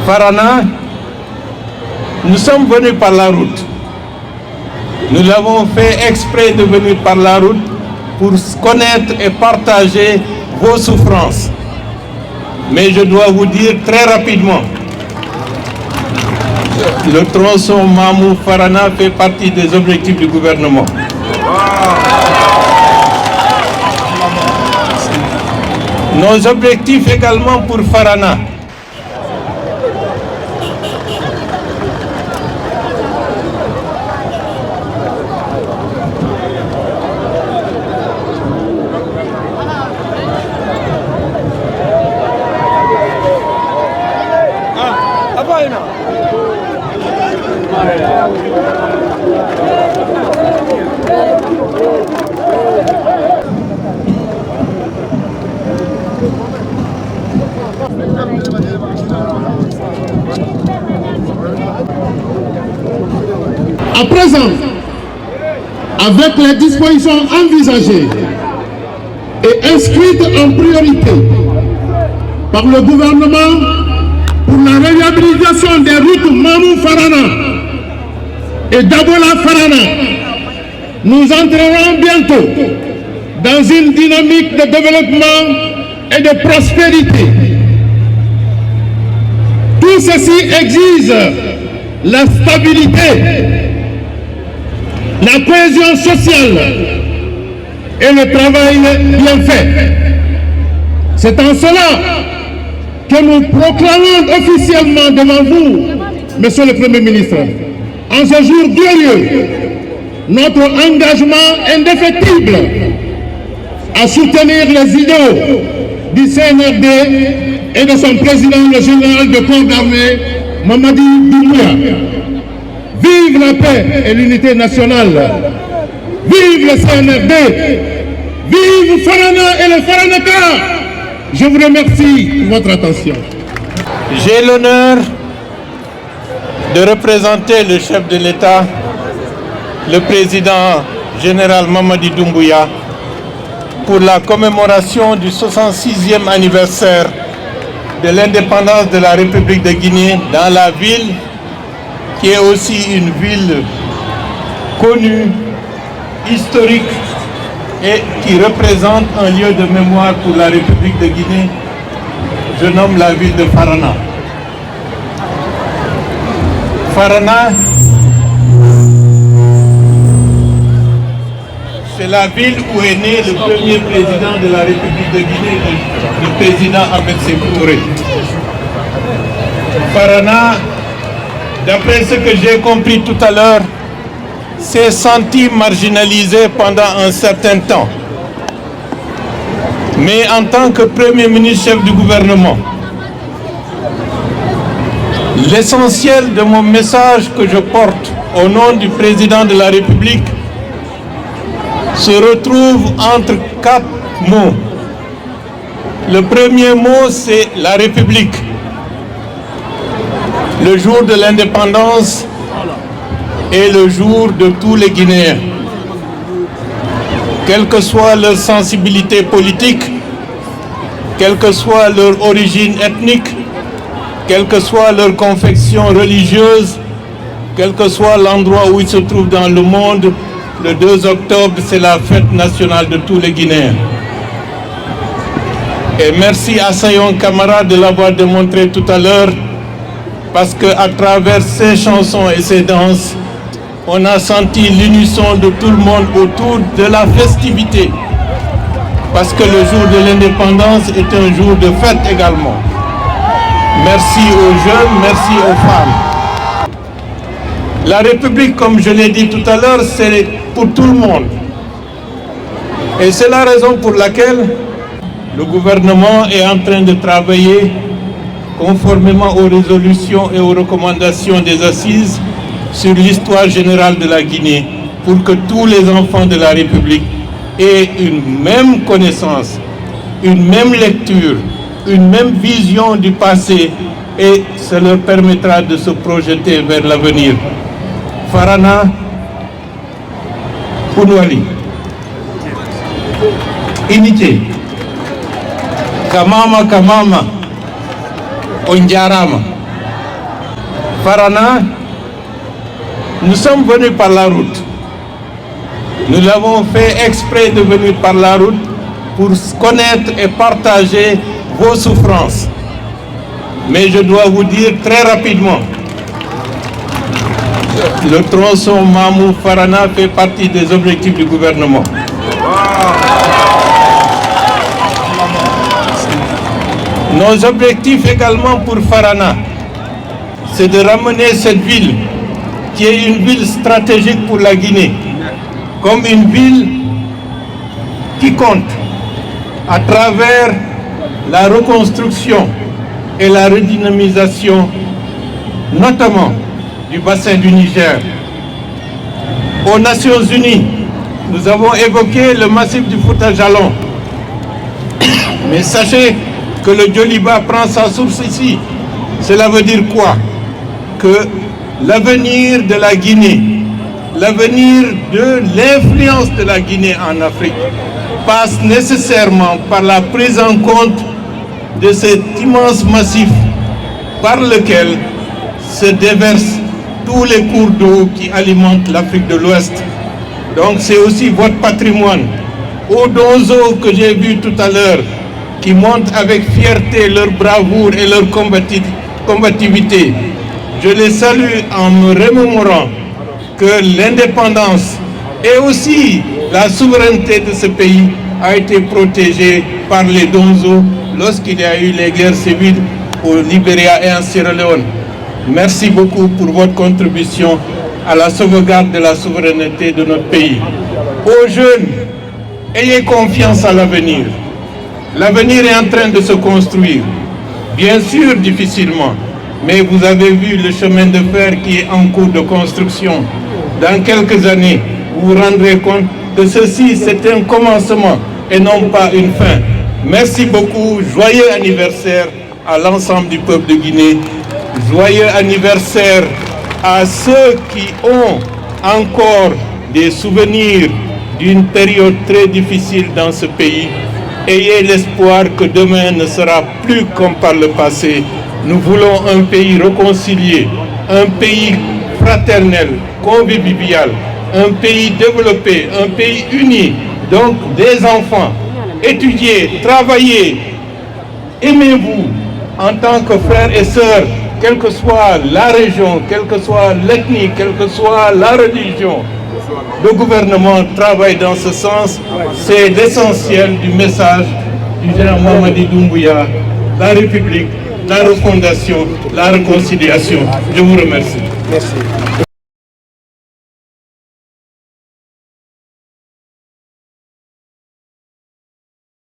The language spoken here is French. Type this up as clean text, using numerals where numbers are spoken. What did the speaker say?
Farana, nous sommes venus par la route. Nous l'avons fait exprès de venir par la route pour connaître et partager vos souffrances. Mais je dois vous dire très rapidement, le tronçon Mamou-Farana fait partie des objectifs du gouvernement. Nos objectifs également pour Farana. À présent, avec les dispositions envisagées et inscrites en priorité par le gouvernement pour la réhabilitation des routes Mamou-Farana et Dabola-Farana, nous entrerons bientôt dans une dynamique de développement et de prospérité. Tout ceci exige la stabilité, la cohésion sociale et le travail bien fait. C'est en cela que nous proclamons officiellement devant vous, Monsieur le Premier ministre, en ce jour glorieux, notre engagement indéfectible à soutenir les idéaux du CNRD et de son président, le général de corps d'armée, Mamadi Doumbouya. Vive la paix et l'unité nationale. Vive le CNRD. Vive Farana et le Faranaka. Je vous remercie de votre attention. J'ai l'honneur de représenter le chef de l'État, le président général Mamadi Doumbouya, pour la commémoration du 66e anniversaire de l'indépendance de la République de Guinée dans la ville qui est aussi une ville connue, historique et qui représente un lieu de mémoire pour la République de Guinée. Je nomme la ville de Farana. Farana, c'est la ville où est né le premier président de la République de Guinée, le président Ahmed Sékou Touré. Farana, d'après ce que j'ai compris tout à l'heure, s'est senti marginalisé pendant un certain temps. Mais en tant que Premier ministre chef du gouvernement, l'essentiel de mon message que je porte au nom du président de la République se retrouve entre 4 mots. Le premier mot, c'est la République. Le jour de l'indépendance est le jour de tous les Guinéens. Quelle que soit leur sensibilité politique, quelle que soit leur origine ethnique, quelle que soit leur confection religieuse, quel que soit l'endroit où ils se trouvent dans le monde, le 2 octobre, c'est la fête nationale de tous les Guinéens. Et merci à Sayon Camara de l'avoir démontré tout à l'heure, parce qu'à travers ses chansons et ses danses, on a senti l'unisson de tout le monde autour de la festivité. Parce que le jour de l'indépendance est un jour de fête également. Merci aux jeunes, merci aux femmes. La République, comme je l'ai dit tout à l'heure, c'est pour tout le monde. Et c'est la raison pour laquelle le gouvernement est en train de travailler conformément aux résolutions et aux recommandations des assises sur l'histoire générale de la Guinée, pour que tous les enfants de la République aient une même connaissance, une même lecture, une même vision du passé, et ça leur permettra de se projeter vers l'avenir. Farana, Pounouali, Inité, Kamama Kamama, Onjarama. Farana, nous sommes venus par la route. Nous l'avons fait exprès de venir par la route pour connaître et partager vos souffrances. Mais je dois vous dire très rapidement, le tronçon Mamou-Farana fait partie des objectifs du gouvernement. Nos objectifs également pour Farana, c'est de ramener cette ville, qui est une ville stratégique pour la Guinée, comme une ville qui compte à travers la reconstruction et la redynamisation, notamment du bassin du Niger. Aux Nations Unies, nous avons évoqué le massif du Fouta Djallon. Mais sachez que le Djoliba prend sa source ici. Cela veut dire quoi? Que l'avenir de la Guinée, l'avenir de l'influence de la Guinée en Afrique passe nécessairement par la prise en compte de cet immense massif par lequel se déversent tous les cours d'eau qui alimentent l'Afrique de l'Ouest. Donc c'est aussi votre patrimoine. Aux Donzo que j'ai vu tout à l'heure, qui montrent avec fierté leur bravoure et leur combativité. Je les salue en me remémorant que l'indépendance et aussi la souveraineté de ce pays a été protégée par les Donzo lorsqu'il y a eu les guerres civiles au Libéria et en Sierra Leone. Merci beaucoup pour votre contribution à la sauvegarde de la souveraineté de notre pays. Aux jeunes, ayez confiance à l'avenir. L'avenir est en train de se construire, bien sûr difficilement, mais vous avez vu le chemin de fer qui est en cours de construction. Dans quelques années, vous vous rendrez compte que ceci, c'est un commencement et non pas une fin. Merci beaucoup, joyeux anniversaire à l'ensemble du peuple de Guinée, joyeux anniversaire à ceux qui ont encore des souvenirs d'une période très difficile dans ce pays. Ayez l'espoir que demain ne sera plus comme par le passé. Nous voulons un pays réconcilié, un pays fraternel, convivial, un pays développé, un pays uni. Donc des enfants, étudiez, travaillez, aimez-vous en tant que frères et sœurs, quelle que soit la région, quelle que soit l'ethnie, quelle que soit la religion. Le gouvernement travaille dans ce sens. C'est l'essentiel du message du général Mamadi Doumbouya, la République, la refondation, la réconciliation. Je vous remercie. Merci.